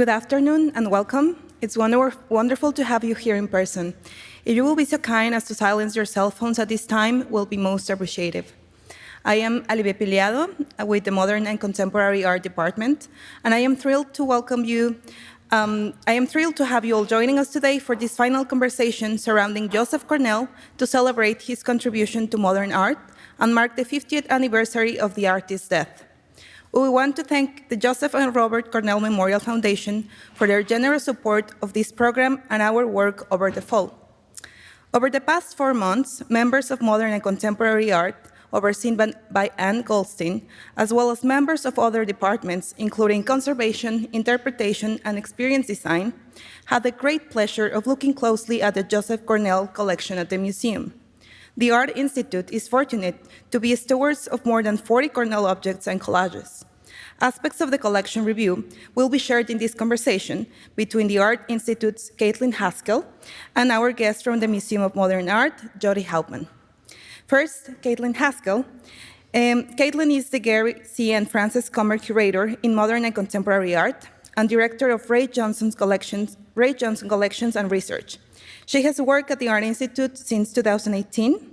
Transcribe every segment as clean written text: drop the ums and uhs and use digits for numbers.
Good afternoon and welcome. It's wonderful to have you here in person. If you will be so kind as to silence your cell phones at this time, will be most appreciative. I am Alibe Piliado with the Modern and Contemporary Art Department, and I am thrilled to welcome you. I am thrilled to have you all joining us today for this final conversation surrounding Joseph Cornell to celebrate his contribution to modern art and mark the 50th anniversary of the artist's death. We want to thank the Joseph and Robert Cornell Memorial Foundation for their generous support of this program and our work over the fall. Over the past 4 months, members of Modern and Contemporary Art, overseen by Anne Goldstein, as well as members of other departments, including Conservation, Interpretation, and Experience Design, had the great pleasure of looking closely at the Joseph Cornell collection at the museum. The Art Institute is fortunate to be stewards of more than 40 Cornell objects and collages. Aspects of the collection review will be shared in this conversation between the Art Institute's Caitlin Haskell and our guest from the Museum of Modern Art, Jodi Hauptman. First, Caitlin Haskell. Caitlin is the Gary C. and Frances Comer Curator in Modern and Contemporary Art and Director of Ray Johnson Collections and Research. She has worked at the Art Institute since 2018.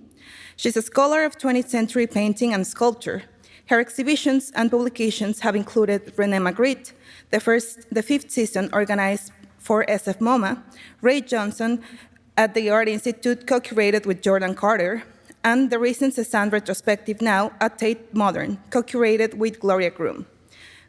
She's a scholar of 20th century painting and sculpture. Her exhibitions and publications have included René Magritte, the fifth season organized for SF MoMA, Ray Johnson at the Art Institute co-curated with Jordan Carter, and the recent Cézanne retrospective now at Tate Modern, co-curated with Gloria Groom.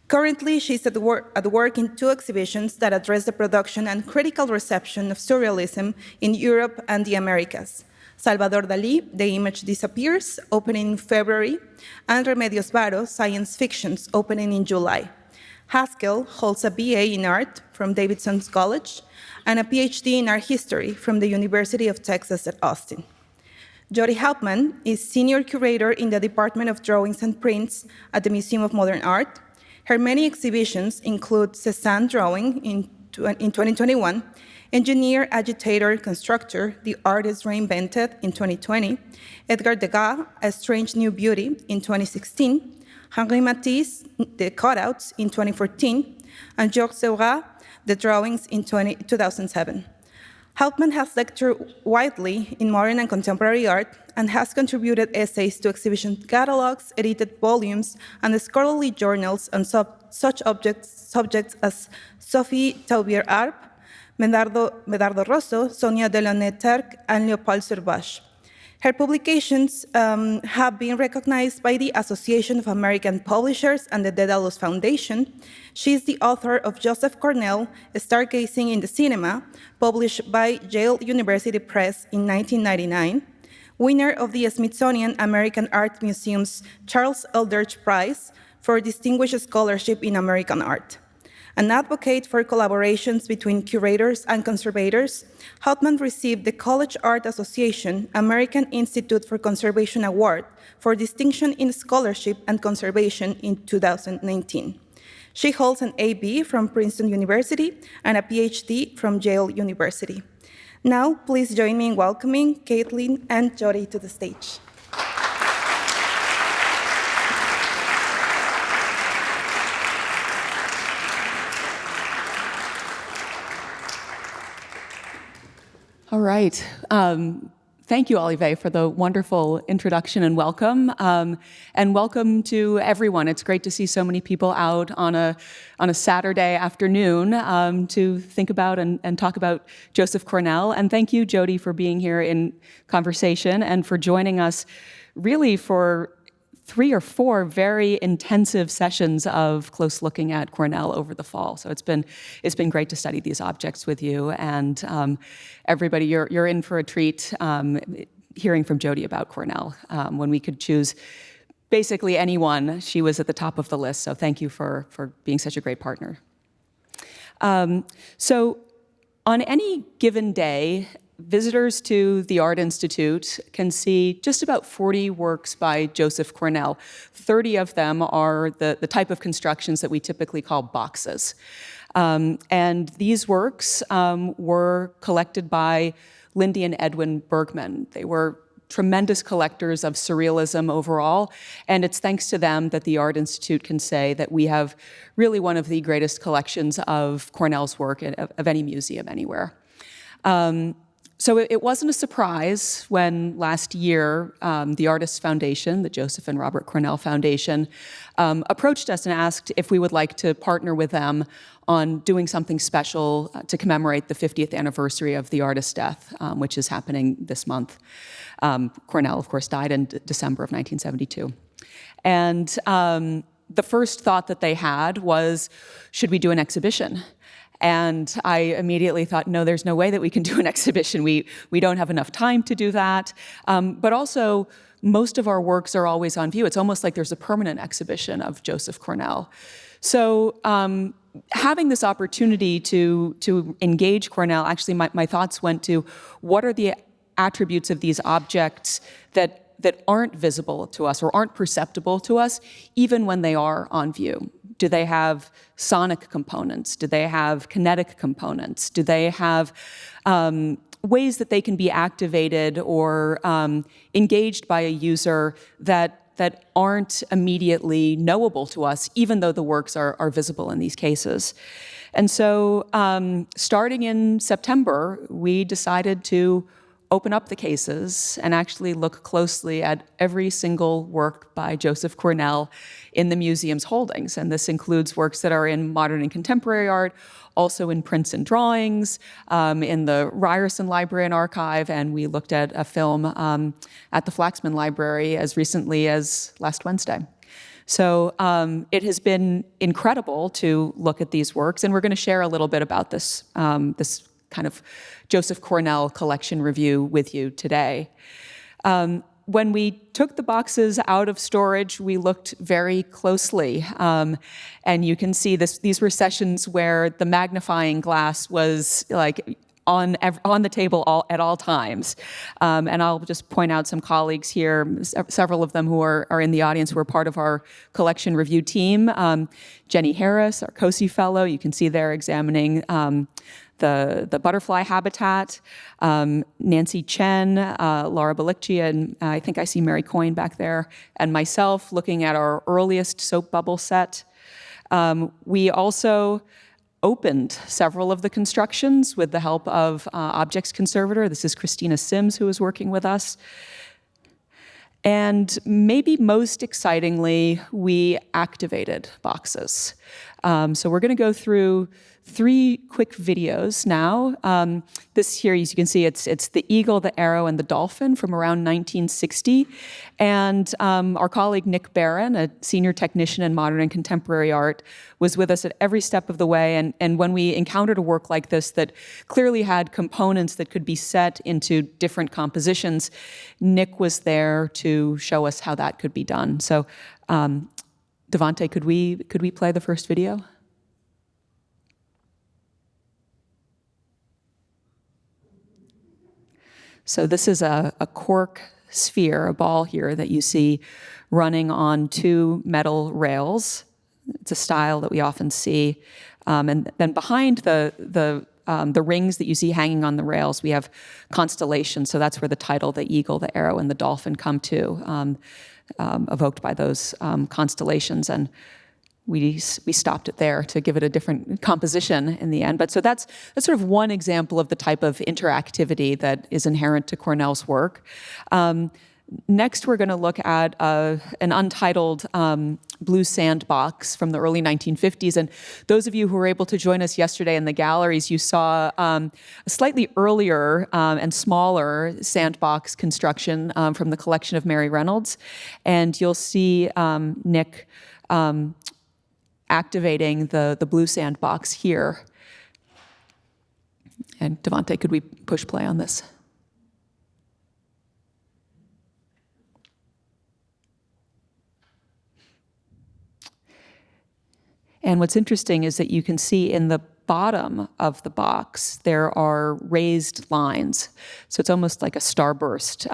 Currently, she's at work in 2 exhibitions that address the production and critical reception of surrealism in Europe and the Americas. Salvador Dalí, The Image Disappears, opening in February, and Remedios Varo, Science Fictions, opening in July. Haskell holds a BA in art from Davidson College and a PhD in art history from the University of Texas at Austin. Jodi Hauptman is Senior Curator in the Department of Drawings and Prints at the Museum of Modern Art. Her many exhibitions include Cézanne Drawing in 2021, Engineer, Agitator, Constructor, The Artist Reinvented in 2020, Edgar Degas, A Strange New Beauty in 2016, Henri Matisse, The Cutouts in 2014, and Georges Seurat, The Drawings in 2007. Hauptman has lectured widely in modern and contemporary art and has contributed essays to exhibition catalogs, edited volumes, and scholarly journals on such subjects as Sophie Taubier-Arp, Medardo Rosso, Sonia Delaunay-Turc, and Léopold Surbache. Her publications have been recognized by the Association of American Publishers and the Daedalus Foundation. She is the author of Joseph Cornell, Stargazing in the Cinema, published by Yale University Press in 1999, winner of the Smithsonian American Art Museum's Charles Eldredge Prize for Distinguished Scholarship in American Art. An advocate for collaborations between curators and conservators, Hauptman received the College Art Association American Institute for Conservation Award for Distinction in Scholarship and Conservation in 2019. She holds an AB from Princeton University and a PhD from Yale University. Now, please join me in welcoming Caitlin and Jodi to the stage. All right. Thank you, Olive, for the wonderful introduction and welcome. And welcome to everyone. It's great to see so many people out on a Saturday afternoon to think about and talk about Joseph Cornell. And thank you, Jodi, for being here in conversation and for joining us really for 3 or 4 very intensive sessions of close looking at Cornell over the fall. So it's been great to study these objects with you, and everybody, you're in for a treat hearing from Jodi about Cornell. When we could choose basically anyone, she was at the top of the list. So thank you for being such a great partner. So on any given day, visitors to the Art Institute can see just about 40 works by Joseph Cornell. 30 of them are the type of constructions that we typically call boxes. And these works were collected by Lindy and Edwin Bergman. They were tremendous collectors of surrealism overall, and it's thanks to them that the Art Institute can say that we have really one of the greatest collections of Cornell's work of any museum anywhere. So it wasn't a surprise when last year the Artists Foundation, the Joseph and Robert Cornell Foundation, approached us and asked if we would like to partner with them on doing something special to commemorate the 50th anniversary of the artist's death, which is happening this month. Cornell, of course, died in December of 1972. And the first thought that they had was, should we do an exhibition? And I immediately thought, no, there's no way that we can do an exhibition. We don't have enough time to do that. But also, most of our works are always on view. It's almost like there's a permanent exhibition of Joseph Cornell. So having this opportunity to engage Cornell, actually my thoughts went to what are the attributes of these objects that aren't visible to us or aren't perceptible to us, even when they are on view. Do they have sonic components? Do they have kinetic components? Do they have ways that they can be activated or engaged by a user that aren't immediately knowable to us, even though the works are visible in these cases? And so starting in September, we decided to open up the cases and actually look closely at every single work by Joseph Cornell in the museum's holdings. And this includes works that are in modern and contemporary art, also in prints and drawings, in the Ryerson Library and Archive, and we looked at a film at the Flaxman Library as recently as last Wednesday. So it has been incredible to look at these works, and we're going to share a little bit about this, this kind of Joseph Cornell collection review with you today. When we took the boxes out of storage, we looked very closely. And you can see these were sessions where the magnifying glass was like on the table at all times. And I'll just point out some colleagues here, several of them who are in the audience who are part of our collection review team. Jenny Harris, our COSI fellow, you can see there examining the butterfly habitat, Nancy Chen, Laura Balikci, and I think I see Mary Coyne back there, and myself looking at our earliest soap bubble set. We also opened several of the constructions with the help of Objects Conservator. This is Christina Sims, who is working with us. And maybe most excitingly, we activated boxes. So we're going to go through 3 quick videos now. This here, as you can see, it's the eagle, the arrow, and the dolphin from around 1960. And our colleague Nick Barron, a senior technician in modern and contemporary art, was with us at every step of the way. And when we encountered a work like this that clearly had components that could be set into different compositions, Nick was there to show us how that could be done. So, Devante, could we play the first video? So this is a cork sphere, a ball here that you see running on 2 metal rails. It's a style that we often see. And then behind the rings that you see hanging on the rails, we have constellations. So that's where the title, the eagle, the arrow, and the dolphin come to, evoked by those constellations. And we stopped it there to give it a different composition in the end. But so that's sort of one example of the type of interactivity that is inherent to Cornell's work. Next, we're going to look at an untitled blue sandbox from the early 1950s. And those of you who were able to join us yesterday in the galleries, you saw a slightly earlier and smaller sandbox construction from the collection of Mary Reynolds. And you'll see Nick activating the blue sandbox here. And Devante, could we push play on this? And what's interesting is that you can see in the bottom of the box, there are raised lines. So it's almost like a starburst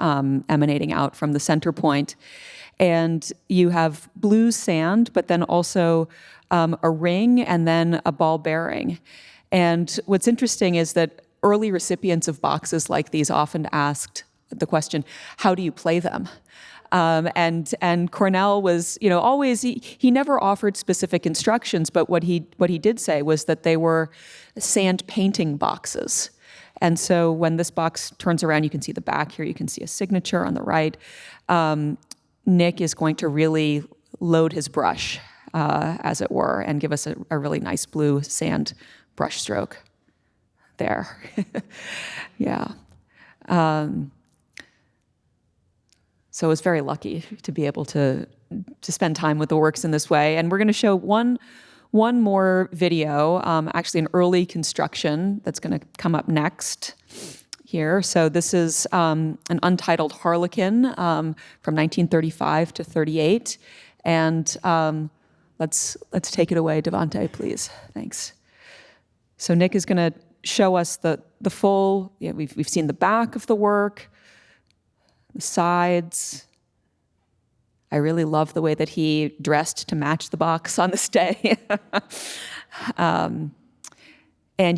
emanating out from the center point. And you have blue sand, but then also a ring and then a ball bearing. And what's interesting is that early recipients of boxes like these often asked, the question, how do you play them? And Cornell was, always, he never offered specific instructions, but what he did say was that they were sand painting boxes. And so when this box turns around, you can see the back here, you can see a signature on the right. Nick is going to really load his brush, as it were, and give us a really nice blue sand brush stroke there. Yeah. So I was very lucky to be able to spend time with the works in this way. And we're going to show one more video, actually an early construction that's going to come up next here. So this is an untitled Harlequin from 1935 to 38. And let's take it away, Devante, please. Thanks. So Nick is going to show us the full. We've seen the back of the work, the sides. I really love the way that he dressed to match the box on this day. And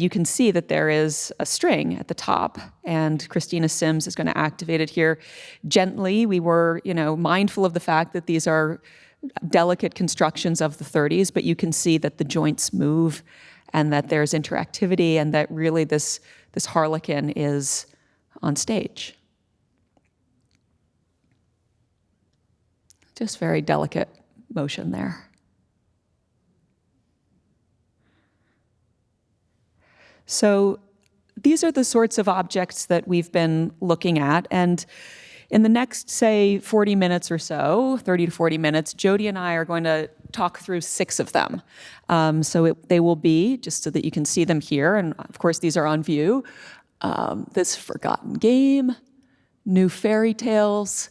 you can see that there is a string at the top, and Christina Sims is going to activate it here gently. We were, mindful of the fact that these are delicate constructions of the 30s, but you can see that the joints move and that there's interactivity and that really this harlequin is on stage. Just very delicate motion there. So these are the sorts of objects that we've been looking at. And in the next, say, 40 minutes or so, 30 to 40 minutes, Jodi and I are going to talk through 6 of them. They will be, just so that you can see them here, and of course these are on view, this Forgotten Game, New Fairy Tales.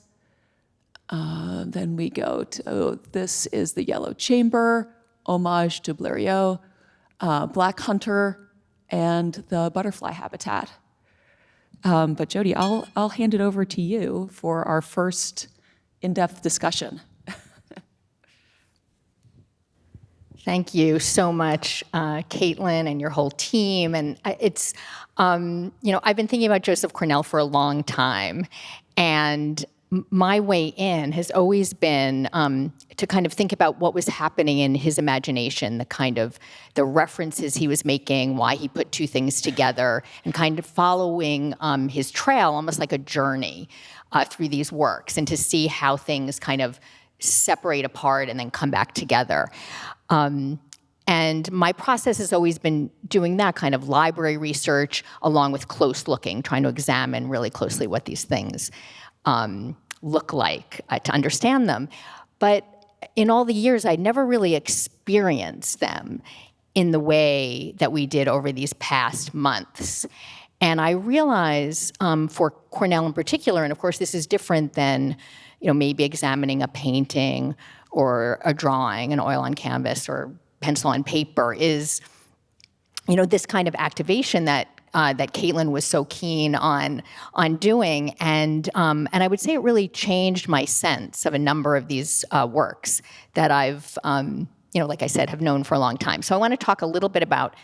Then we go to, this is the Yellow Chamber, Homage to Blériot, Black Hunter, and the Butterfly Habitat. But Jodi, I'll hand it over to you for our first in-depth discussion. Thank you so much, Caitlin, and your whole team. And it's, I've been thinking about Joseph Cornell for a long time, and my way in has always been to kind of think about what was happening in his imagination, the references he was making, why he put two things together, and kind of following his trail, almost like a journey through these works, and to see how things kind of separate apart and then come back together. And my process has always been doing that kind of library research along with close looking, trying to examine really closely what these things look like to understand them. But in all the years, I'd never really experienced them in the way that we did over these past months. And I realize for Cornell in particular, and of course this is different than maybe examining a painting or a drawing, an oil on canvas or pencil on paper, is this kind of activation that Caitlin was so keen on doing, and I would say it really changed my sense of a number of these works that I've like I said, have known for a long time. So I want to talk a little bit about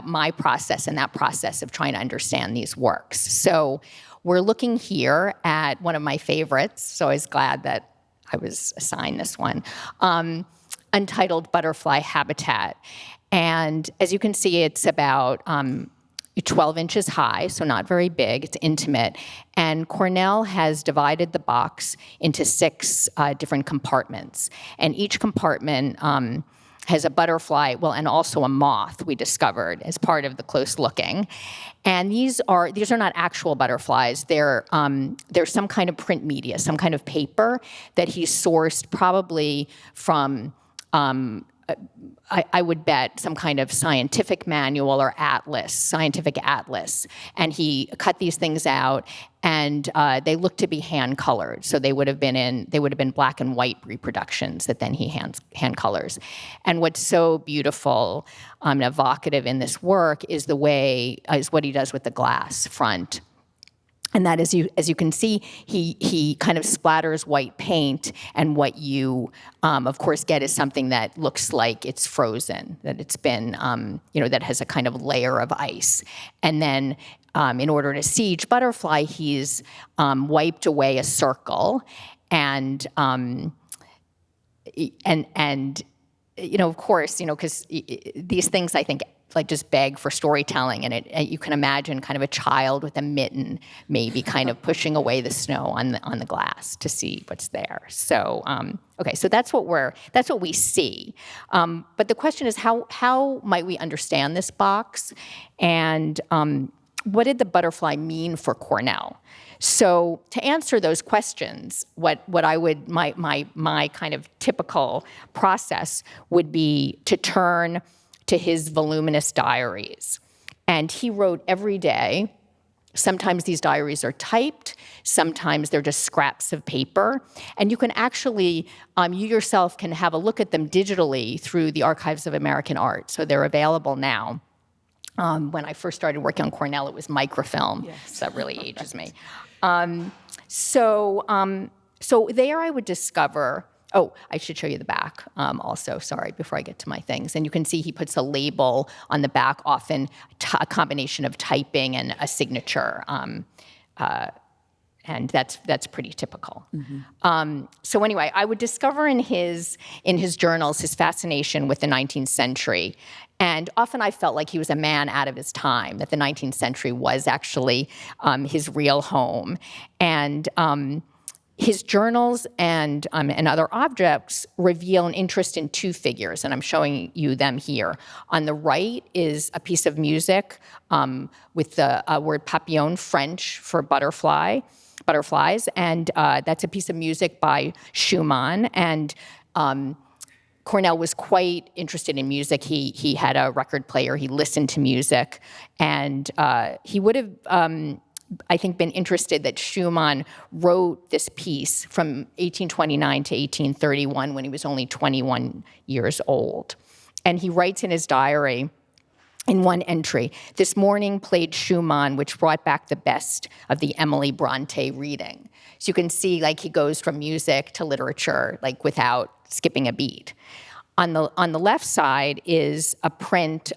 my process and that process of trying to understand these works. So we're looking here at one of my favorites. So I was glad that I was assigned this one, untitled Butterfly Habitat, and as you can see, it's about 12 inches high, so not very big. It's intimate. And Cornell has divided the box into 6 different compartments. And each compartment has a butterfly, and also a moth we discovered as part of the close looking. And these are not actual butterflies. They're some kind of print media, some kind of paper that he sourced probably from I would bet some kind of scientific manual or scientific atlas. And he cut these things out, and they look to be hand colored. So they would have been black and white reproductions that then he hand colors. And what's so beautiful and evocative in this work is what he does with the glass front And that, as you can see, he kind of splatters white paint, and what you, of course, get is something that looks like it's frozen, that it's been, that has a kind of layer of ice. And then, in order to see each butterfly, he's wiped away a circle, and of course, because these things, I think, like just beg for storytelling, and you can imagine kind of a child with a mitten maybe kind of pushing away the snow on the glass to see what's there. So so that's what we see. But the question is, how might we understand this box, and what did the butterfly mean for Cornell? So to answer those questions, what I would my kind of typical process would be to turn to his voluminous diaries. And he wrote every day. Sometimes these diaries are typed, sometimes they're just scraps of paper. And you can actually, you yourself can have a look at them digitally through the Archives of American Art. So they're available now. When I first started working on Cornell, it was microfilm. Yes. So that really ages me. So there I would discover. Oh, I should show you the back also, sorry, before I get to my things. And you can see he puts a label on the back, often a combination of typing and a signature. And that's pretty typical. Mm-hmm. So anyway, I would discover in his journals his fascination with the 19th century. And often I felt like he was a man out of his time, that the 19th century was actually his real home. And his journals and other objects reveal an interest in two figures, and I'm showing you them here. On the right is a piece of music with the word papillon, French for butterflies, and that's a piece of music by Schumann. And Cornell was quite interested in music. He had a record player. He listened to music, and he would have. I think, been interested that Schumann wrote this piece from 1829 to 1831 when he was only 21 years old. And he writes in his diary, in one entry, "This morning played Schumann, which brought back the best of the Emily Bronte reading." So you can see, like, he goes from music to literature, like, without skipping a beat. On the left side is a print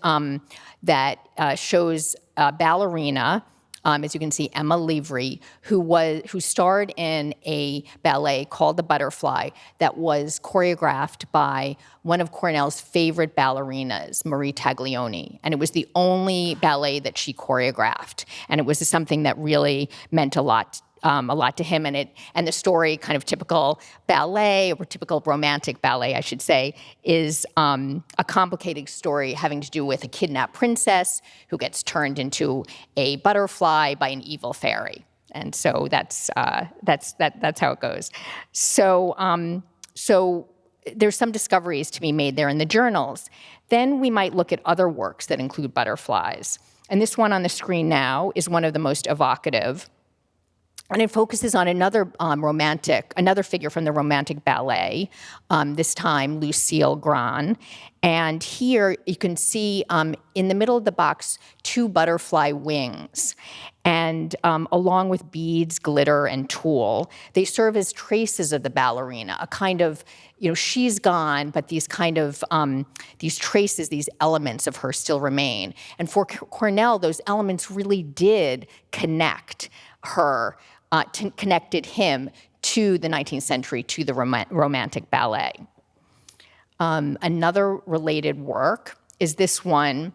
that shows a ballerina, as you can see, Emma Livry, who starred in a ballet called The Butterfly that was choreographed by one of Cornell's favorite ballerinas, Marie Taglioni. And it was the only ballet that she choreographed. And it was something that really meant a lot to him. And the story, kind of typical ballet, or typical romantic ballet, I should say, is a complicated story having to do with a kidnapped princess who gets turned into a butterfly by an evil fairy. And so that's how it goes. So there's some discoveries to be made there in the journals. Then we might look at other works that include butterflies. And this one on the screen now is one of the most evocative. And it focuses on another figure from the Romantic ballet, this time Lucille Gran. And here you can see in the middle of the box 2 butterfly wings. And along with beads, glitter, and tulle, they serve as traces of the ballerina, a kind of, she's gone, but these kind of, these traces, these elements of her still remain. And for Cornell, those elements really did connect her, connected him to the 19th century, to the Romantic ballet. Another related work is this one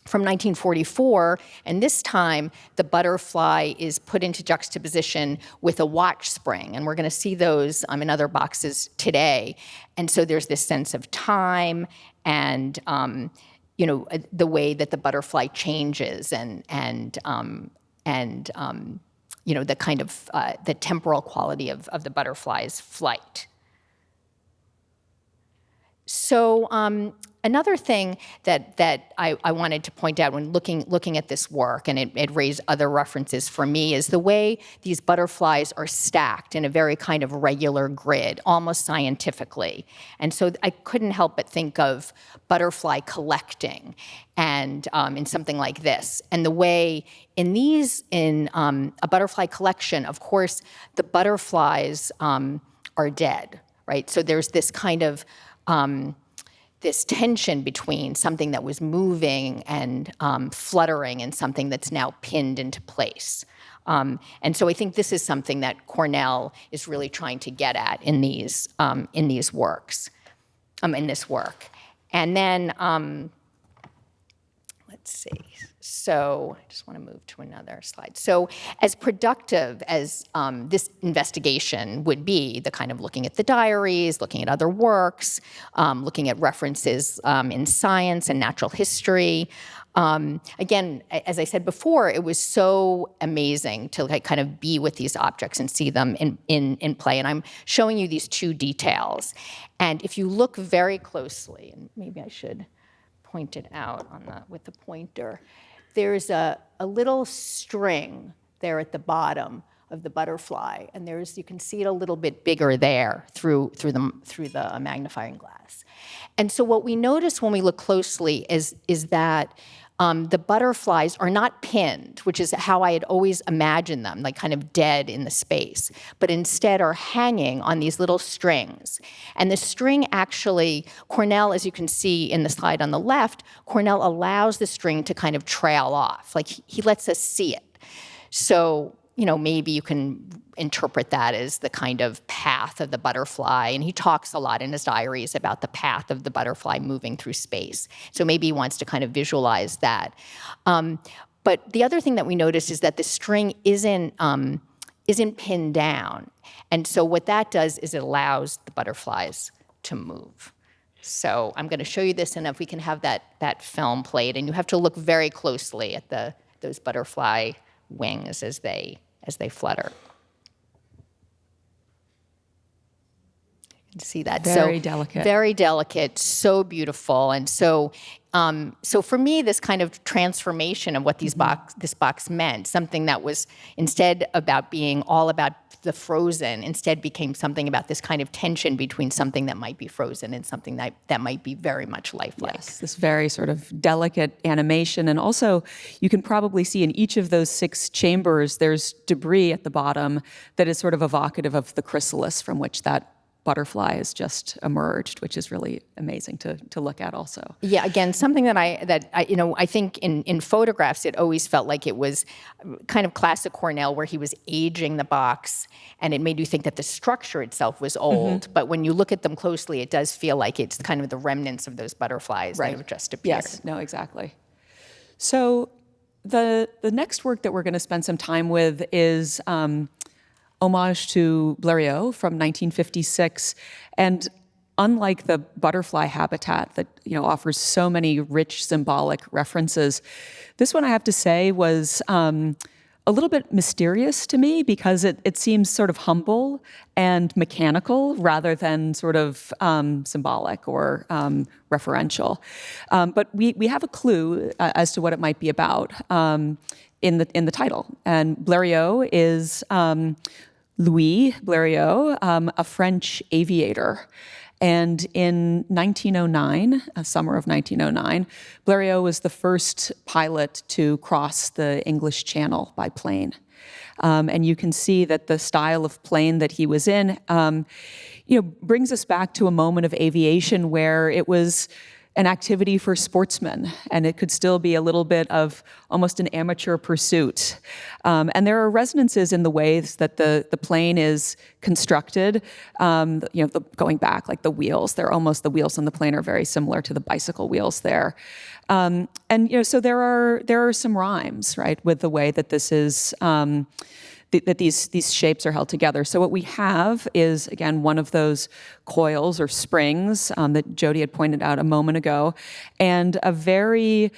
from 1944, and this time the butterfly is put into juxtaposition with a watch spring, and we're going to see those in other boxes today. And so there's this sense of time and the way that the butterfly changes and the kind of the temporal quality of the butterfly's flight. So another thing that I wanted to point out when looking at this work, and it raised other references for me, is the way these butterflies are stacked in a very kind of regular grid, almost scientifically. And so I couldn't help but think of butterfly collecting, and in something like this. And the way in a butterfly collection, of course, the butterflies are dead, right? So there's this kind of this tension between something that was moving and fluttering and something that's now pinned into place. And so I think this is something that Cornell is really trying to get at in these works, in this work. And then, let's see. So I just want to move to another slide. So as productive as this investigation would be, the kind of looking at the diaries, looking at other works, looking at references in science and natural history, again, as I said before, it was so amazing to kind of be with these objects and see them in play. And I'm showing you these two details. And if you look very closely, and maybe I should point it out with the pointer, there's a little string there at the bottom of the butterfly, and you can see it a little bit bigger there through the magnifying glass. And so what we notice when we look closely is that the butterflies are not pinned, which is how I had always imagined them, like kind of dead in the space, but instead are hanging on these little strings. And the string actually, Cornell, as you can see in the slide on the left, Cornell allows the string to kind of trail off, like he lets us see it. So, maybe you can interpret that as the kind of path of the butterfly. And he talks a lot in his diaries about the path of the butterfly moving through space. So maybe he wants to kind of visualize that. But the other thing that we notice is that the string isn't pinned down. And so what that does is it allows the butterflies to move. So I'm going to show you this, and if we can have that film played. And you have to look very closely at those butterfly wings as they flutter. You can see that. Very delicate. Very delicate, so beautiful. And so for me, this kind of transformation of what this box meant, something that was instead about being all about the frozen, instead became something about this kind of tension between something that might be frozen and something that might be very much lifelike. Yes, this very sort of delicate animation. And also, you can probably see in each of those 6 chambers, there's debris at the bottom that is sort of evocative of the chrysalis from which that butterfly has just emerged, which is really amazing to look at also. Yeah, again, something that I think in photographs, it always felt like it was kind of classic Cornell, where he was aging the box, and it made you think that the structure itself was old. Mm-hmm. But when you look at them closely, it does feel like it's kind of the remnants of those butterflies that have just appeared. Yes, no, exactly. So the next work that we're going to spend some time with is Homage to Blériot from 1956. And unlike the butterfly habitat that offers so many rich symbolic references, this one, I have to say, was a little bit mysterious to me, because it seems sort of humble and mechanical rather than sort of symbolic or referential. But we have a clue as to what it might be about in the title. And Blériot is Louis Blériot, a French aviator. And in 1909, summer of 1909, Blériot was the first pilot to cross the English Channel by plane. And you can see that the style of plane that he was in, brings us back to a moment of aviation where it was an activity for sportsmen, and it could still be a little bit of almost an amateur pursuit. And there are resonances in the ways that the plane is constructed. Going back, like the wheels, the wheels on the plane are very similar to the bicycle wheels there. So there are some rhymes, right, with the way that this is. That these shapes are held together. So what we have is, again, one of those coils or springs that Jodi had pointed out a moment ago, and a very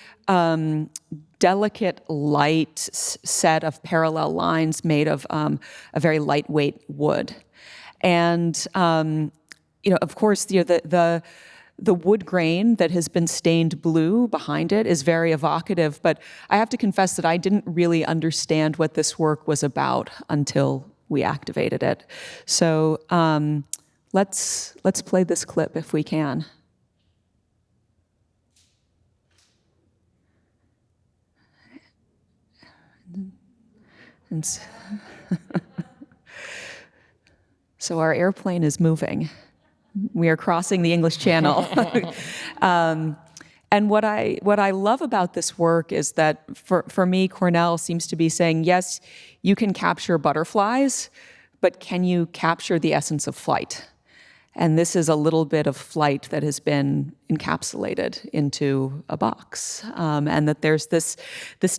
delicate, light set of parallel lines made of a very lightweight wood. And, of course, the the wood grain that has been stained blue behind it is very evocative, but I have to confess that I didn't really understand what this work was about until we activated it. So let's play this clip if we can. And so our airplane is moving. We are crossing the English Channel. And what I love about this work is that for me, Cornell seems to be saying, yes, you can capture butterflies, but can you capture the essence of flight? And this is a little bit of flight that has been encapsulated into a box, and that there's this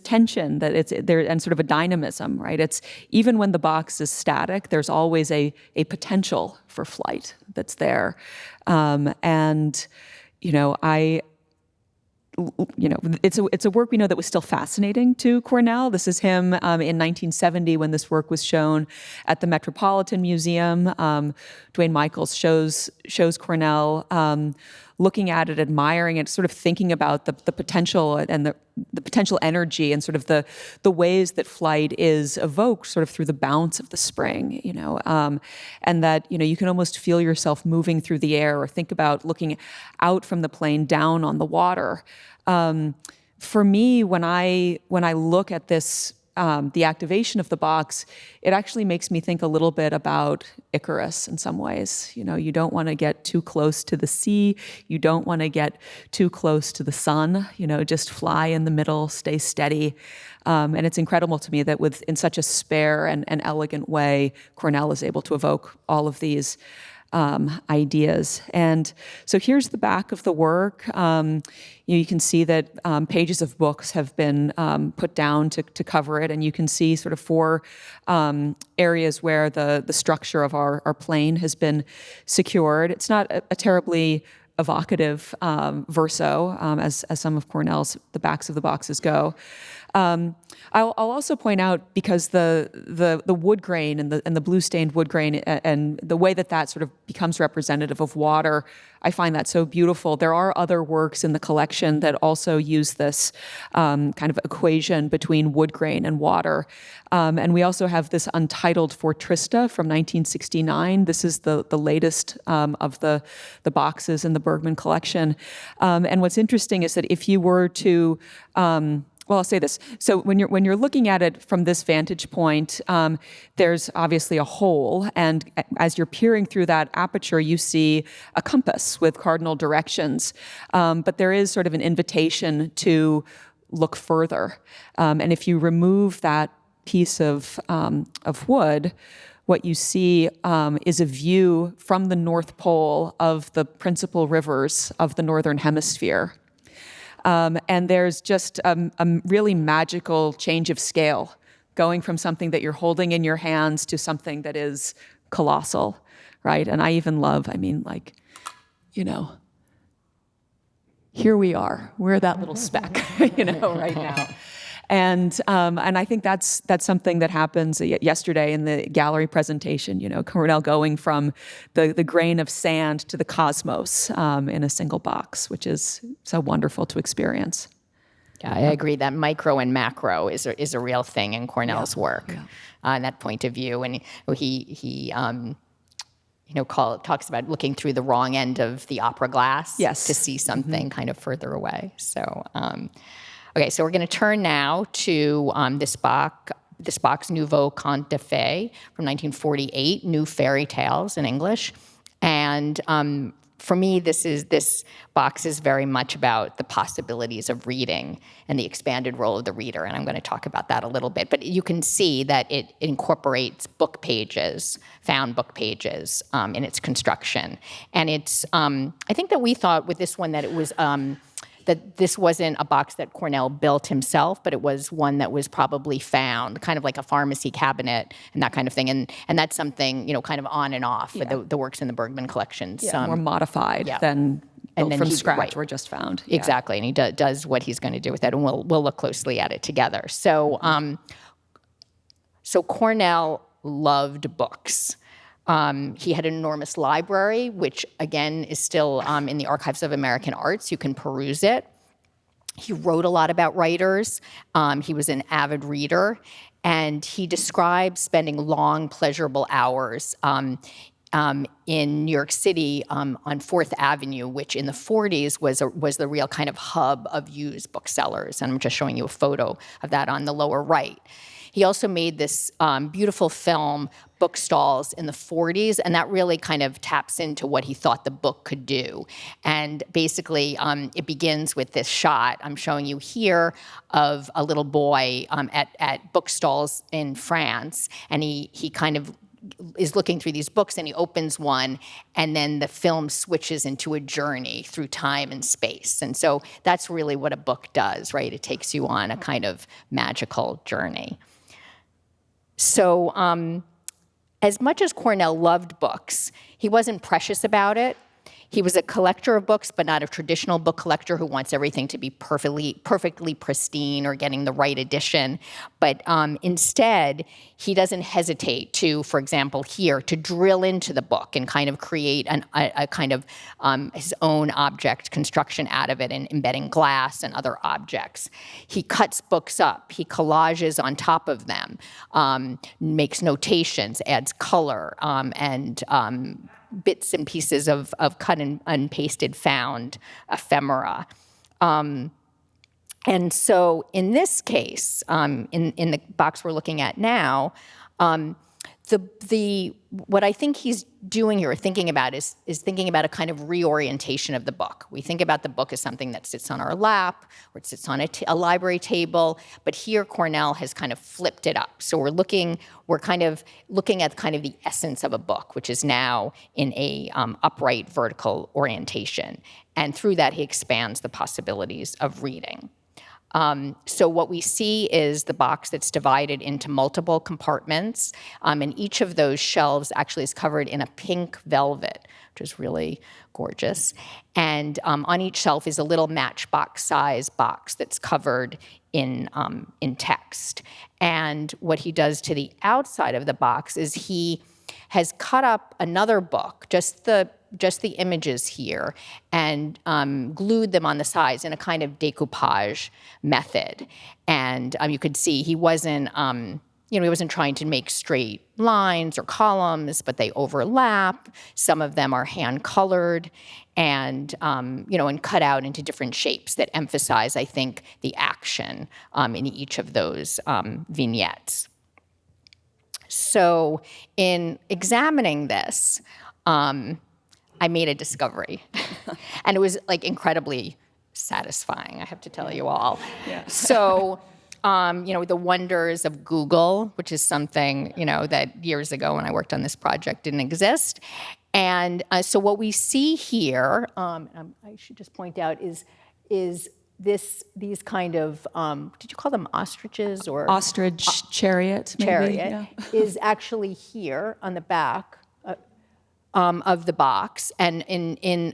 tension that it's there, and sort of a dynamism, right? It's even when the box is static, there's always a potential for flight that's there, and it's a work we know that was still fascinating to Cornell. This is him in 1970 when this work was shown at the Metropolitan Museum. Dwayne Michaels shows Cornell looking at it, admiring it, sort of thinking about the potential and the potential energy and sort of the ways that flight is evoked sort of through the bounce of the spring, and that, you can almost feel yourself moving through the air, or think about looking out from the plane down on the water. For me, when I look at this, the activation of the box, it actually makes me think a little bit about Icarus in some ways. You don't want to get too close to the sea. You don't want to get too close to the sun. Just fly in the middle, stay steady. And it's incredible to me that in such a spare and elegant way, Cornell is able to evoke all of these ideas. And so here's the back of the work. You can see that pages of books have been put down to cover it, and you can see sort of 4 areas where the structure of our plane has been secured. It's not a terribly evocative verso, as some of Cornell's, the backs of the boxes go. I'll also point out, because the wood grain and the blue stained wood grain and the way that sort of becomes representative of water, I find that so beautiful. There are other works in the collection that also use this kind of equation between wood grain and water. And we also have this untitled Fortrista from 1969. This is the latest of the boxes in the Bergman collection. And what's interesting is that if you were to well, I'll say this. So when you're looking at it from this vantage point, there's obviously a hole, and as you're peering through that aperture, you see a compass with cardinal directions. But there is sort of an invitation to look further. And if you remove that piece of wood, what you see is a view from the North Pole of the principal rivers of the Northern Hemisphere. And there's just a really magical change of scale, going from something that you're holding in your hands to something that is colossal, right? And I even love, here we are. We're that little speck, right now. And I think that's something that happens yesterday in the gallery presentation. Cornell going from the grain of sand to the cosmos in a single box, which is so wonderful to experience. Yeah, I agree that micro and macro is a real thing in Cornell's work, and that point of view. And he talks about looking through the wrong end of the opera glass to see something kind of further away. So. Okay, so we're going to turn now to this box Nouveau Conte de Fées from 1948, New Fairy Tales in English. And for me, this box is very much about the possibilities of reading and the expanded role of the reader, and I'm going to talk about that a little bit. But you can see that it incorporates book pages, found book pages, in its construction. And it's, I think that we thought with this one that it was, that this wasn't a box that Cornell built himself, but it was one that was probably found, kind of like a pharmacy cabinet and that kind of thing. And that's something, kind of on and off with the works in the Bergman collections. More modified than built from scratch or just found. Yeah. Exactly, and he does what he's going to do with it, and we'll look closely at it together. So, so Cornell loved books. He had an enormous library, which again is still in the Archives of American Arts. You can peruse it. He wrote a lot about writers. He was an avid reader, and he describes spending long, pleasurable hours in New York City on 4th Avenue, which in the 40s was the real kind of hub of used booksellers. And I'm just showing you a photo of that on the lower right. He also made this beautiful film, Book Stalls, in the 40s, and that really kind of taps into what he thought the book could do. And basically, it begins with this shot I'm showing you here of a little boy at bookstalls in France, and he kind of is looking through these books, and he opens one, and then the film switches into a journey through time and space. And so that's really what a book does, right? It takes you on a kind of magical journey. So as much as Cornell loved books, he wasn't precious about it. He was a collector of books, but not a traditional book collector who wants everything to be perfectly pristine or getting the right edition. But instead, he doesn't hesitate to, for example, here, to drill into the book and kind of create a kind of his own object construction out of it, and embedding glass and other objects. He cuts books up. He collages on top of them, makes notations, adds color, and bits and pieces of cut and pasted found ephemera. And so in this case, in the box we're looking at now, what I think he's doing here, or thinking about, is thinking about a kind of reorientation of the book. We think about the book as something that sits on our lap, or it sits on a library table, but here Cornell has kind of flipped it up. So we're kind of looking at kind of the essence of a book, which is now in a upright vertical orientation. And through that, he expands the possibilities of reading. So what we see is the box that's divided into multiple compartments, and each of those shelves actually is covered in a pink velvet, which is really gorgeous. And on each shelf is a little matchbox-size box that's covered in text. And what he does to the outside of the box is he has cut up another book, just the images here, and glued them on the sides in a kind of decoupage method. And you could see he wasn't trying to make straight lines or columns, but they overlap. Some of them are hand-colored and cut out into different shapes that emphasize, I think, the action in each of those vignettes. So in examining this, I made a discovery, and it was like incredibly satisfying, I have to tell you all. Yeah. So, the wonders of Google, which is something, that years ago when I worked on this project didn't exist. And so what we see here, I should just point out, is these kind of, did you call them ostriches or? Ostrich chariot, maybe. Chariot, yeah. is actually here on the back of the box, and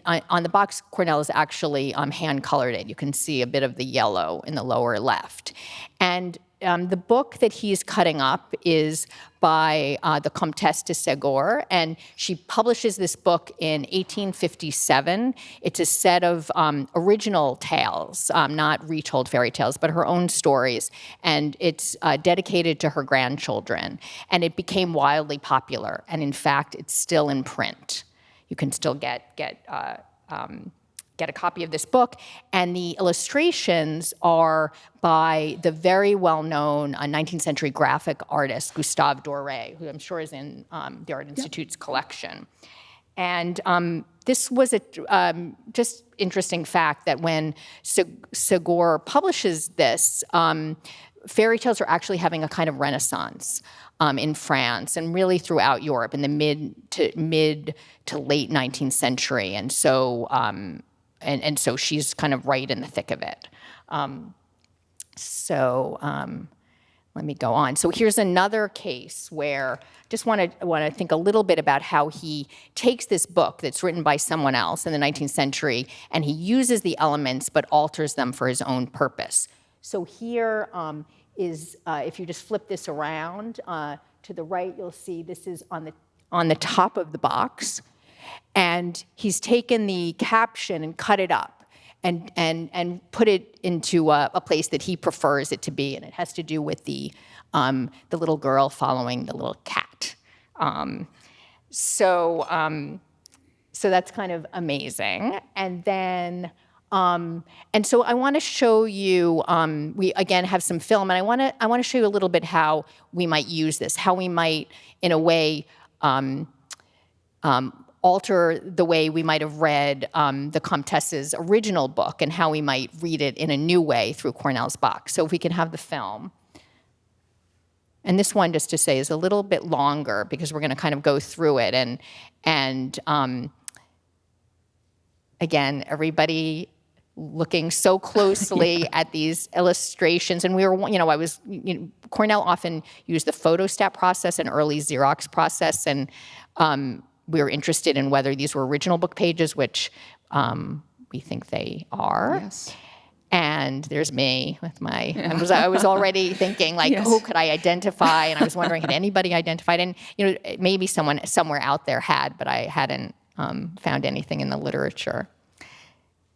on the box, Cornell has actually hand-colored it. You can see a bit of the yellow in the lower left. And the book that he's cutting up is by the Comtesse de Ségur, and she publishes this book in 1857. It's a set of original tales, not retold fairy tales, but her own stories, and it's dedicated to her grandchildren. And it became wildly popular, and in fact, it's still in print. You can still get a copy of this book, and the illustrations are by the very well-known 19th century graphic artist Gustave Doré, who I'm sure is in the Art Institute's collection. And this was a just interesting fact that when Ségur publishes this, fairy tales are actually having a kind of renaissance in France and really throughout Europe in the mid to late 19th century. And so and so she's kind of right in the thick of it. Let me go on. So here's another case where I just want to think a little bit about how he takes this book that's written by someone else in the 19th century, and he uses the elements but alters them for his own purpose. So here is, if you just flip this around to the right, you'll see this is on on the top of the box, and he's taken the caption and cut it up and put it into a place that he prefers it to be, and it has to do with the little girl following the little cat. So that's kind of amazing. And then, and so I want to show you, we again have some film, and I want to show you a little bit how we might use this, how we might, in a way, alter the way we might have read the Comtesse's original book, and how we might read it in a new way through Cornell's box. So if we can have the film. And this one, just to say, is a little bit longer because we're going to kind of go through it. And again, everybody looking so closely at these illustrations. And we were, Cornell often used the photostat process, an early Xerox process. And we were interested in whether these were original book pages, which we think they are. Yes. And there's me with my, I was already thinking like, Yes. who could I identify? And I was wondering, had anybody identified? And, maybe someone somewhere out there had, but I hadn't found anything in the literature.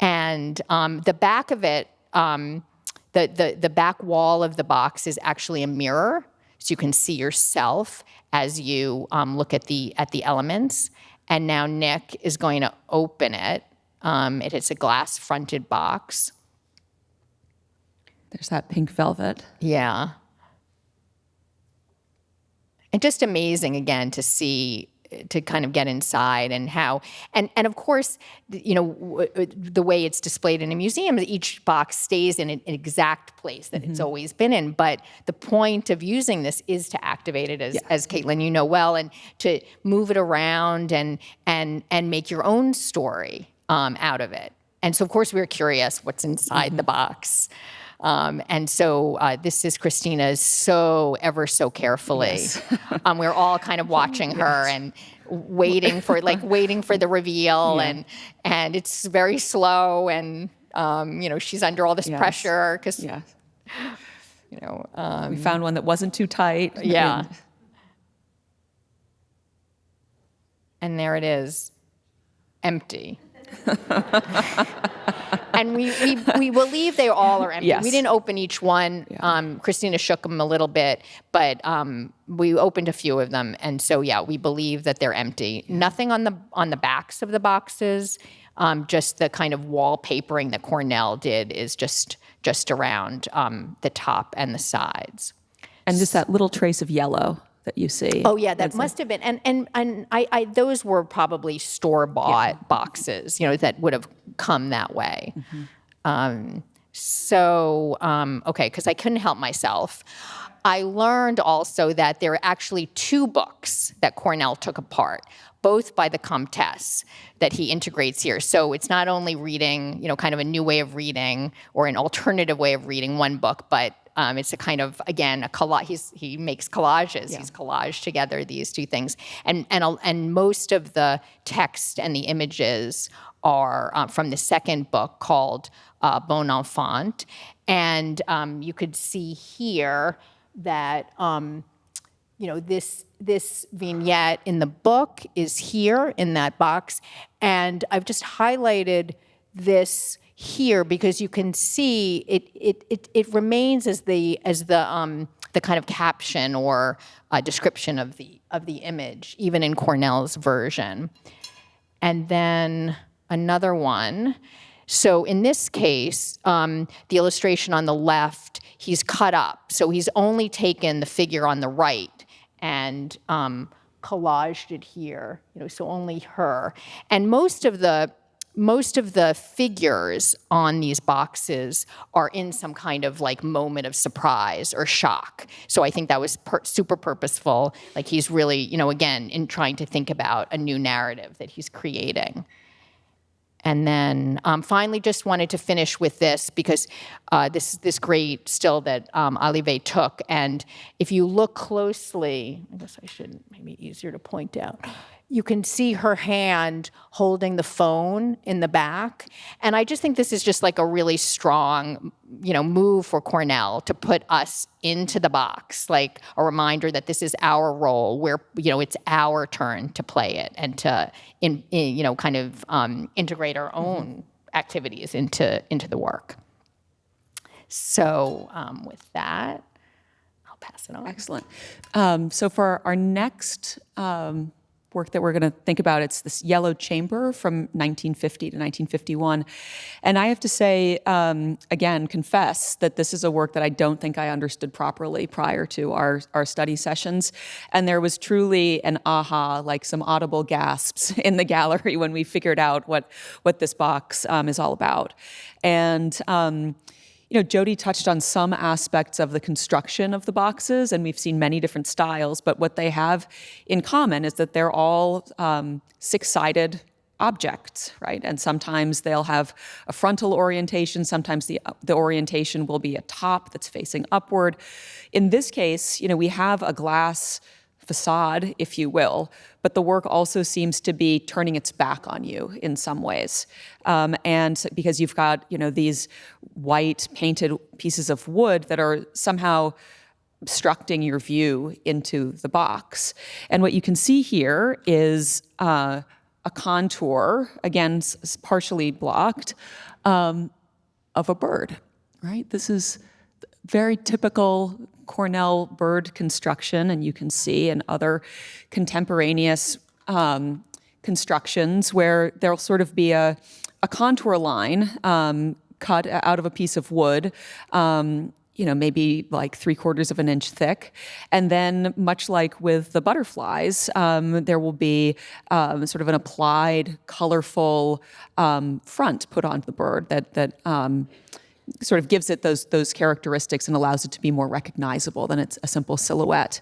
And the back of it, the back wall of the box is actually a mirror. So you can see yourself as you look at the elements. And now Nick is going to open it. It's a glass-fronted box. There's that pink velvet. Yeah. And just amazing, again, to see, to kind of get inside and how, and of course, the way it's displayed in a museum, each box stays in an exact place that it's always been in. But the point of using this is to activate it, as Caitlin, you know well, and to move it around and make your own story out of it. And so, of course, we were curious what's inside the box. And so this is Christina ever so carefully. Yes. We're all kind of watching her and waiting for the reveal, and it's very slow, and she's under all this pressure because we found one that wasn't too tight. Yeah. And there it is, empty. And we believe they all are empty. Yes. We didn't open each one. Yeah. Christina shook them a little bit, but we opened a few of them, and so we believe that they're empty. Yeah. Nothing on the backs of the boxes. Just the kind of wallpapering that Cornell did is just around the top and the sides. And just that little trace of yellow that you see. Oh yeah, that must have been, and I those were probably store-bought boxes, that would have come that way. Okay, because I couldn't help myself. I learned also that there are actually two books that Cornell took apart, both by the Comtesse, that he integrates here. So it's not only reading, kind of a new way of reading or an alternative way of reading one book, but it's a kind of, again, a collage. He makes collages. Yeah. He's collaged together these two things, and most of the text and the images are from the second book called Bon Enfant, and you could see here that this vignette in the book is here in that box, and I've just highlighted this here because you can see it remains as the kind of caption or description of the image, even in Cornell's version. And then another one. So in this case, the illustration on the left, he's cut up. So he's only taken the figure on the right and collaged it here, so only her. And most of the figures on these boxes are in some kind of moment of surprise or shock. So I think that was super purposeful. He's really, again, in trying to think about a new narrative that he's creating. And then finally, just wanted to finish with this because this great still that Olivier took. And if you look closely, I guess I should, maybe easier to point out. you can see her hand holding the phone in the back. And I just think this is just like a really strong, move for Cornell to put us into the box, like a reminder that this is our role, where, it's our turn to play it and to, integrate our own activities into the work. So with that, I'll pass it on. Excellent. So for our next work that we're going to think about, it's this Yellow Chamber from 1950 to 1951. And I have to say, again, confess that this is a work that I don't think I understood properly prior to our study sessions. And there was truly an aha, like some audible gasps in the gallery when we figured out what this box is all about. And Jodi touched on some aspects of the construction of the boxes, and we've seen many different styles, but what they have in common is that they're all six-sided objects, right? And sometimes they'll have a frontal orientation, sometimes the orientation will be a top that's facing upward. In this case, we have a glass facade, if you will, but the work also seems to be turning its back on you in some ways. And because you've got, these white painted pieces of wood that are somehow obstructing your view into the box. And what you can see here is a contour, again, partially blocked, of a bird, right? This is very typical Cornell bird construction, and you can see in other contemporaneous constructions where there'll sort of be a contour line cut out of a piece of wood, maybe like 3/4 of an inch thick. And then much like with the butterflies, there will be sort of an applied, colorful front put onto the bird that sort of gives it those characteristics and allows it to be more recognizable than it's a simple silhouette.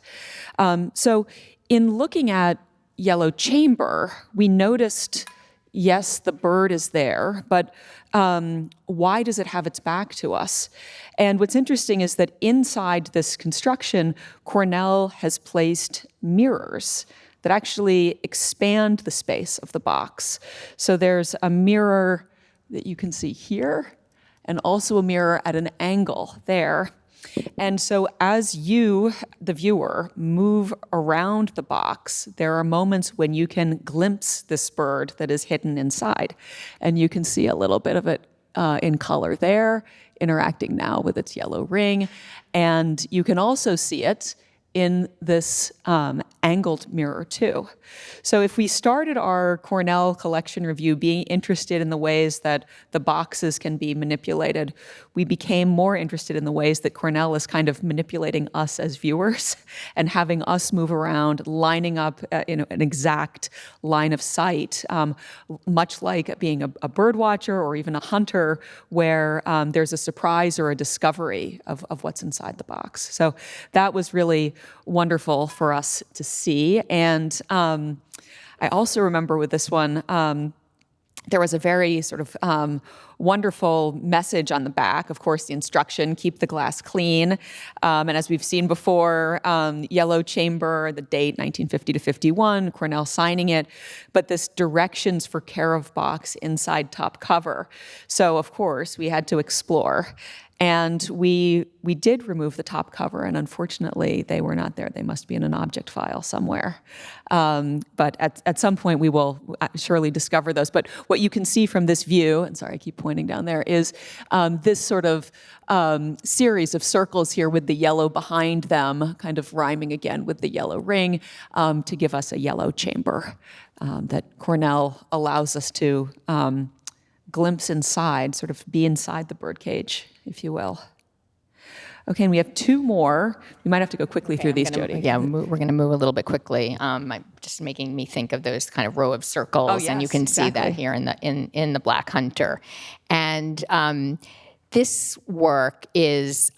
So in looking at Yellow Chamber, we noticed, yes, the bird is there, but why does it have its back to us? And what's interesting is that inside this construction, Cornell has placed mirrors that actually expand the space of the box. So there's a mirror that you can see here, and also a mirror at an angle there. And so as you, the viewer, move around the box, there are moments when you can glimpse this bird that is hidden inside. And you can see a little bit of it in color there, interacting now with its yellow ring. And you can also see it in this angled mirror too. So if we started our Cornell collection review being interested in the ways that the boxes can be manipulated, we became more interested in the ways that Cornell is kind of manipulating us as viewers and having us move around, lining up in an exact line of sight, much like being a bird watcher or even a hunter, where there's a surprise or a discovery of what's inside the box. So that was really wonderful for us to see. And I also remember with this one, there was a very sort of wonderful message on the back. Of course, the instruction, keep the glass clean. And as we've seen before, Yellow Chamber, the date 1950 to 51, Cornell signing it, but this directions for care of box inside top cover. So of course, we had to explore. And we did remove the top cover, and unfortunately, they were not there. They must be in an object file somewhere. But at some point, we will surely discover those. But what you can see from this view, and sorry, I keep pointing down there, is this sort of series of circles here with the yellow behind them, kind of rhyming again with the yellow ring, to give us a yellow chamber that Cornell allows us to glimpse inside, sort of be inside the birdcage, if you will. Okay, and we have two more. We might have to go quickly through these, Jodi. Yeah, we're going to move a little bit quickly. Just making me think of those kind of row of circles, yes, and you can see that here in the Black Hunter. And this work is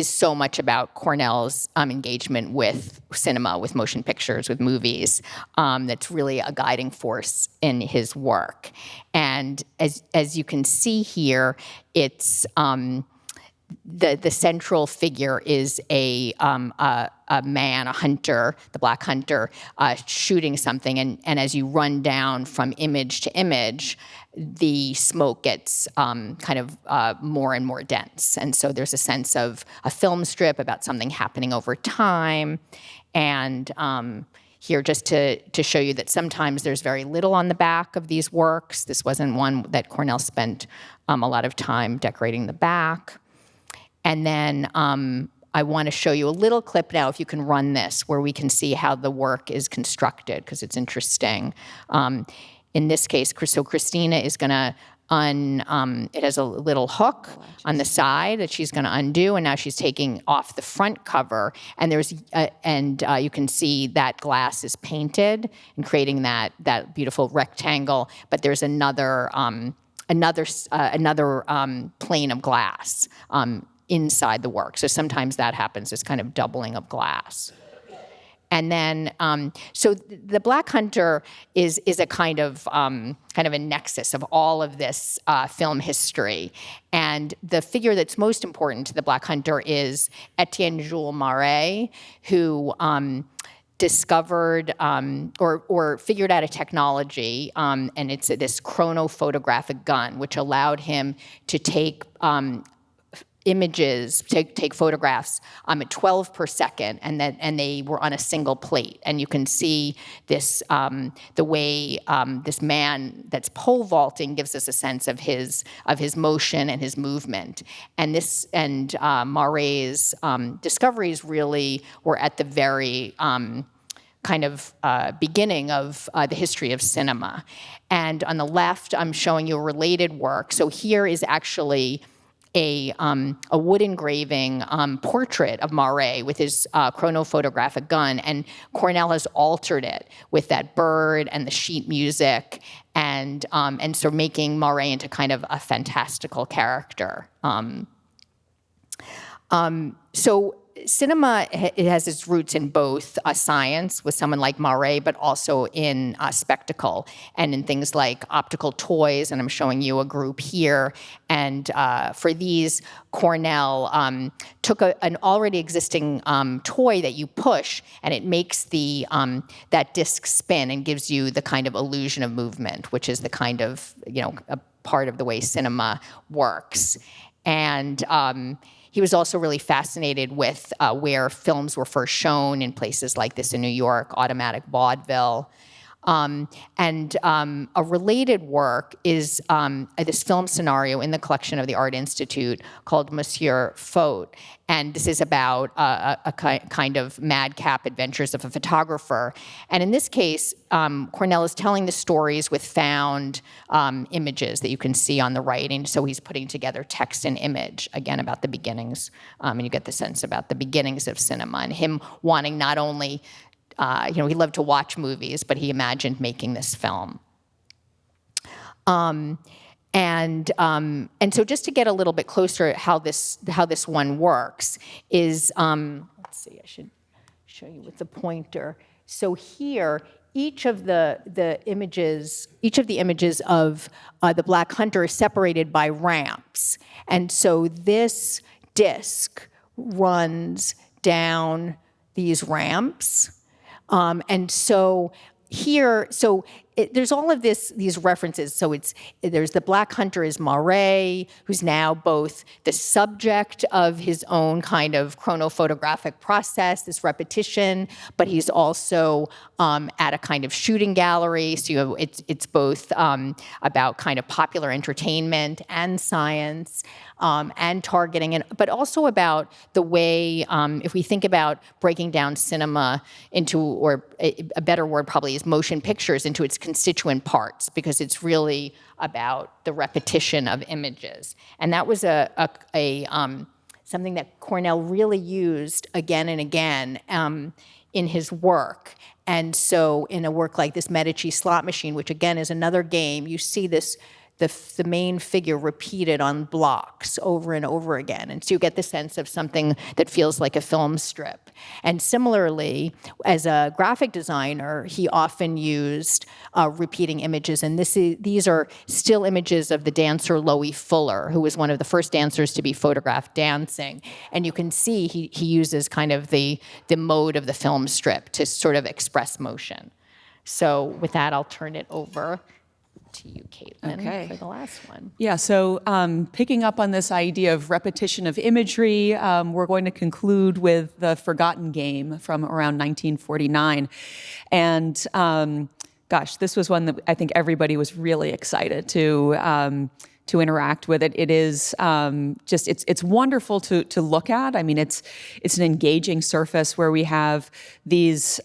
so much about Cornell's engagement with cinema, with motion pictures, with movies. That's really a guiding force in his work. And as you can see here, it's the central figure is a man, a hunter, the black hunter, shooting something, and as you run down from image to image, the smoke gets kind of more and more dense. And so there's a sense of a film strip about something happening over time. And here, just to show you that sometimes there's very little on the back of these works. This wasn't one that Cornell spent a lot of time decorating the back. And then I want to show you a little clip now, if you can run this, where we can see how the work is constructed, because it's interesting. In this case, so Christina is going to it has a little hook on the side that she's going to undo, and now she's taking off the front cover, and you can see that glass is painted and creating that beautiful rectangle. But there's another plane of glass inside the work. So sometimes that happens, this kind of doubling of glass. And then, so the Black Hunter is a kind of a nexus of all of this film history. And the figure that's most important to the Black Hunter is Etienne Jules Marais, who discovered or figured out a technology, and it's this chronophotographic gun, which allowed him to take images, take photographs at 12 per second, and they were on a single plate. And you can see this, the way this man that's pole vaulting gives us a sense of his motion and his movement. And Marais' discoveries really were at the very beginning of the history of cinema. And on the left, I'm showing you a related work. So here is actually a wood engraving portrait of Marais with his chronophotographic gun, and Cornell has altered it with that bird and the sheet music, and so making Marais into kind of a fantastical character. So cinema, it has its roots in both science with someone like Marais, but also in spectacle and in things like optical toys. And I'm showing you a group here. And for these, Cornell took an already existing toy that you push, and it makes that disc spin and gives you the kind of illusion of movement, which is the kind of, a part of the way cinema works. And he was also really fascinated with where films were first shown in places like this in New York, automatic vaudeville. And a related work is this film scenario in the collection of the Art Institute called Monsieur Faute. And this is about a kind of madcap adventures of a photographer. And in this case, Cornell is telling the stories with found images that you can see on the right. And so he's putting together text and image, again, about the beginnings. And you get the sense about the beginnings of cinema and him wanting not only he loved to watch movies, but he imagined making this film. And so just to get a little bit closer at how this one works is, let's see, I should show you with the pointer. So here, each of the images of the Black Hunter is separated by ramps. And so this disc runs down these ramps. And so here, there's all of these references. So there's the Black Hunter is Marais, who's now both the subject of his own kind of chronophotographic process, this repetition, but he's also at a kind of shooting gallery. So it's both about kind of popular entertainment and science and targeting, but also about the way, if we think about breaking down cinema into, or a better word probably is motion pictures, into its constituent parts, because it's really about the repetition of images. And that was something that Cornell really used again and again in his work. And so in a work like this Medici slot machine, which again is another game, you see the the main figure repeated on blocks over and over again. And so you get the sense of something that feels like a film strip. And similarly, as a graphic designer, he often used repeating images. And these are still images of the dancer Loie Fuller, who was one of the first dancers to be photographed dancing. And you can see he uses kind of the mode of the film strip to sort of express motion. So with that, I'll turn it over to you, Caitlin, for the last one. Yeah, so picking up on this idea of repetition of imagery, we're going to conclude with The Forgotten Game from around 1949. And gosh, this was one that I think everybody was really excited to interact with it. It is it's wonderful to look at. I mean, it's an engaging surface where we have these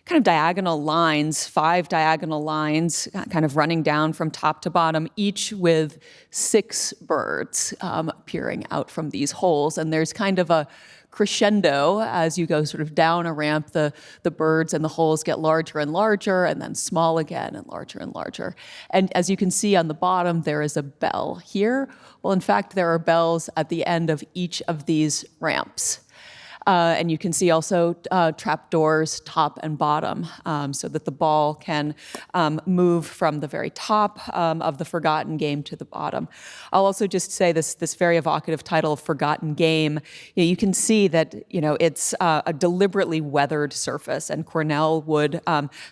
kind of diagonal lines, 5 diagonal lines, kind of running down from top to bottom, each with 6 birds appearing out from these holes. And there's kind of a crescendo as you go sort of down a ramp. The birds and the holes get larger and larger, and then small again and larger. And as you can see on the bottom, there is a bell here. Well, in fact, there are bells at the end of each of these ramps. And you can see also trapdoors top and bottom, so that the ball can move from the very top of the Forgotten Game to the bottom. I'll also just say this very evocative title, Forgotten Game. You can see that it's a deliberately weathered surface, and Cornell would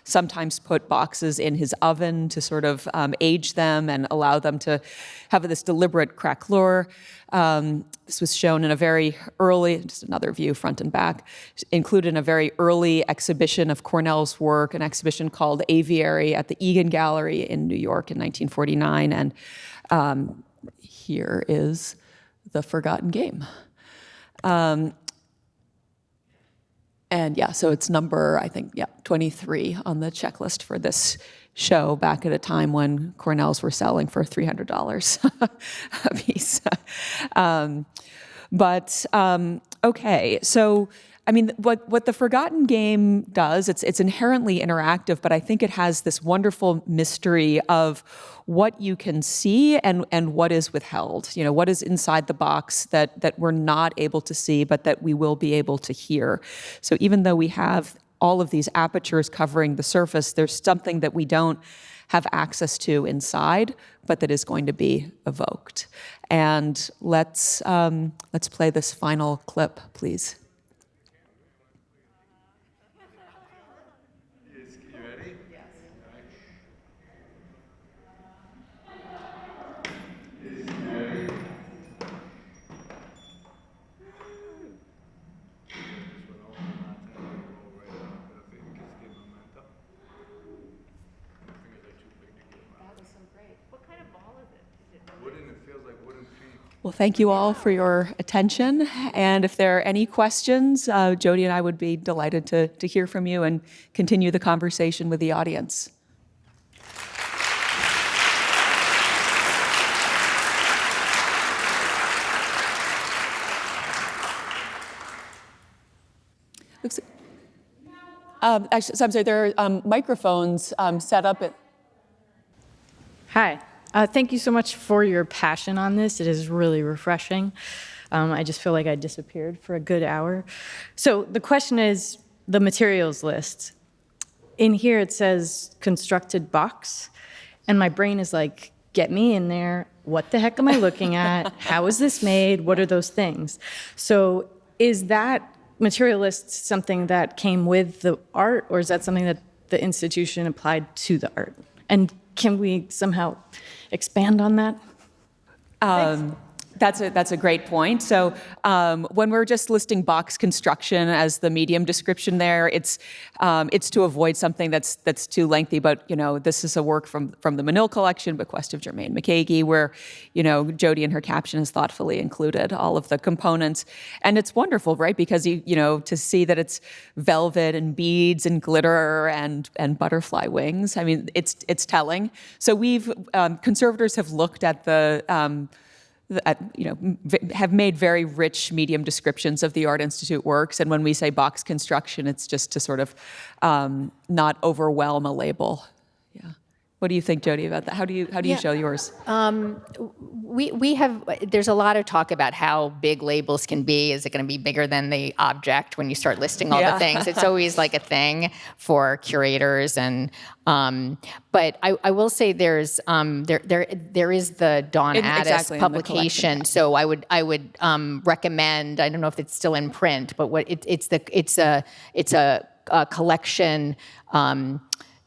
sometimes put boxes in his oven to sort of age them and allow them to have this deliberate craquelure. This was shown in a very early, just another view front and back, included in a very early exhibition of Cornell's work, an exhibition called Aviary at the Egan Gallery in New York in 1949. And here is The Forgotten Game. And yeah, so it's number, I think, 23 on the checklist for this show back at a time when Cornells were selling for $300 a piece. Okay, so I mean, what the Forgotten Game does, it's inherently interactive, but I think it has this wonderful mystery of what you can see and what is withheld. What is inside the box that we're not able to see, but that we will be able to hear. So even though we have all of these apertures covering the surface, there's something that we don't have access to inside, but that is going to be evoked. And let's play this final clip, please. Well, thank you all for your attention. And if there are any questions, Jodi and I would be delighted to hear from you and continue the conversation with the audience. I'm sorry, there are microphones set up. Hi. Thank you so much for your passion on this. It is really refreshing. I just feel like I disappeared for a good hour. So the question is the materials list. In here it says constructed box, and my brain is like, get me in there. What the heck am I looking at? How is this made? What are those things? So is that material list something that came with the art, or is that something that the institution applied to the art? And can we somehow expand on that? That's a great point. So when we're just listing box construction as the medium description there, it's to avoid something that's too lengthy. But this is a work from the Manil collection, bequest of Germaine McCagie, where Jodi in her caption has thoughtfully included all of the components, and it's wonderful, right? Because to see that it's velvet and beads and glitter and butterfly wings. I mean, it's telling. So conservators have looked at have made very rich medium descriptions of the Art Institute works. And when we say box construction, it's just to sort of not overwhelm a label. Yeah. What do you think, Jodi, about that? How do you show yours? There's a lot of talk about how big labels can be. Is it going to be bigger than the object when you start listing all the things? It's always like a thing for curators, but I will say there is the Dawn Addis publication. So I would recommend. I don't know if it's still in print, but it's a collection.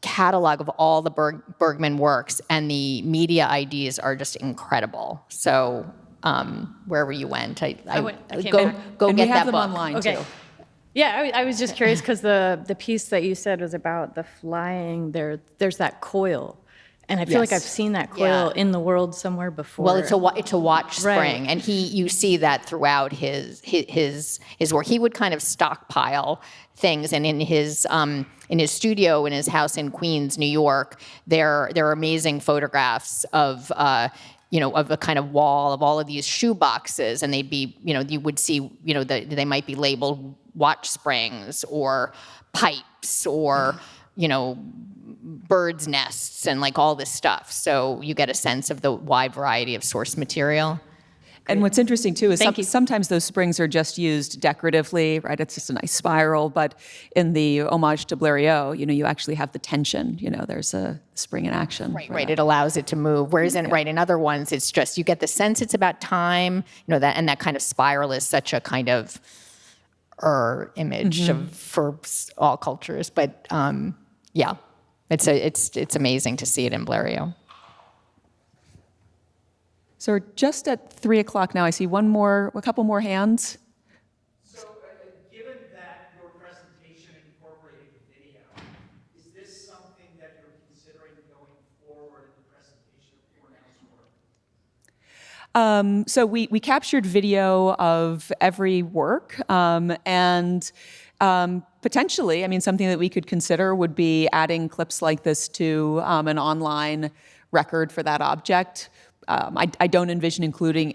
Catalog of all the Bergman works, and the media IDs are just incredible. So wherever you went, I came back. Go and get we have that them book. online too. Yeah, I was just curious because the piece that you said was about the flying. There's that coil, and I feel like I've seen that coil in the world somewhere before. Well, it's a watch spring, and you see that throughout his work. He would kind of stockpile things, and in his studio in his house in Queens, New York, there are amazing photographs of of a kind of wall of all of these shoe boxes, and they'd be you would see they might be labeled watch springs or pipes or birds' nests and like all this stuff. So you get a sense of the wide variety of source material. And what's interesting too is sometimes those springs are just used decoratively, right? It's just a nice spiral. But in the homage to Blériot, you actually have the tension. There's a spring in action. Right. It allows it to move. Whereas in other ones, it's just you get the sense it's about time. That kind of spiral is such a kind of image for all cultures. But it's amazing to see it in Blériot. So we're just at 3 o'clock now. I see a couple more hands. So given that your presentation incorporated video, is this something that you're considering going forward in the presentation of Cornell's work? So we captured video of every work, and potentially, something that we could consider would be adding clips like this to an online record for that object. I don't envision having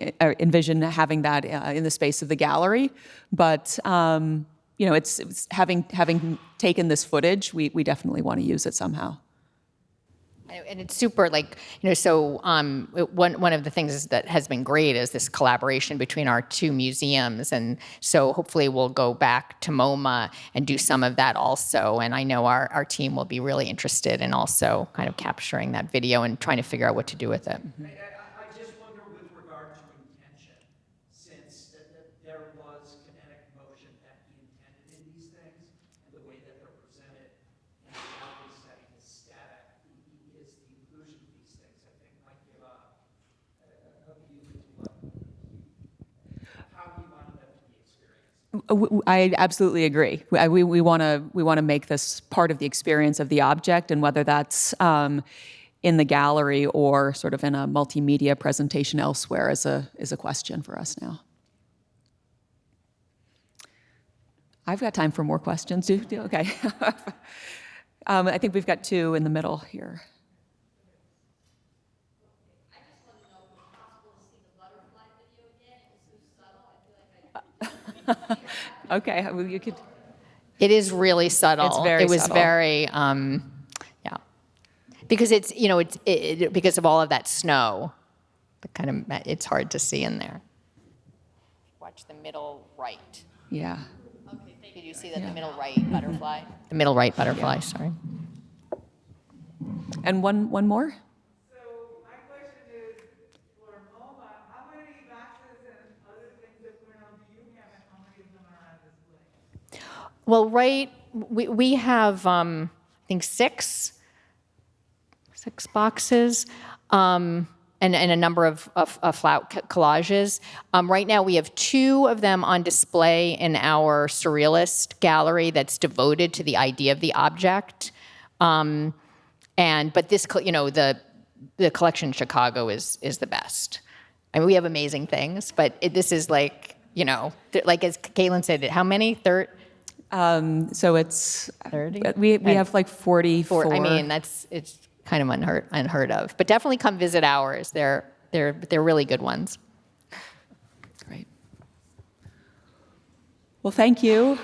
that in the space of the gallery, but it's having taken this footage, we definitely want to use it somehow. And it's super one of the things that has been great is this collaboration between our two museums. And so hopefully we'll go back to MoMA and do some of that also. And I know our team will be really interested in also kind of capturing that video and trying to figure out what to do with it. I just wonder with regard to intention, since there was kinetic motion that he intended in these things, and the way that they're presented in the gallery setting is static, is the inclusion of these things, I think, might give a view into how he wanted them to be experienced. I absolutely agree. We want to make this part of the experience of the object, and whether that's in the gallery or sort of in a multimedia presentation elsewhere is a question for us now. I've got time for more questions. Okay. I think we've got two in the middle here. I just want to know if it's possible to see the butterfly video again. It was so subtle. I feel like I Okay, well, you could. It is really subtle. It's very It was subtle. very, because it's because of all of that snow. It's hard to see in there. Watch the middle right. Yeah. Okay, thank Did you. you see that the middle right butterfly? The middle right butterfly. Sorry. And one more. So my question is, for MoMA, how many boxes and other things of Cornell do you have, and how many of them are on display? Well, we have I think six boxes, and a number of flout collages. Right now, we have two of them on display in our surrealist gallery that's devoted to the idea of the object. But this, the collection in Chicago is the best. I mean, we have amazing things, but this is like as Caitlin said, how many? So it's 30. We have like 44. I mean, it's kind of unheard of. But definitely come visit ours. They're really good ones. Great. Well, thank you.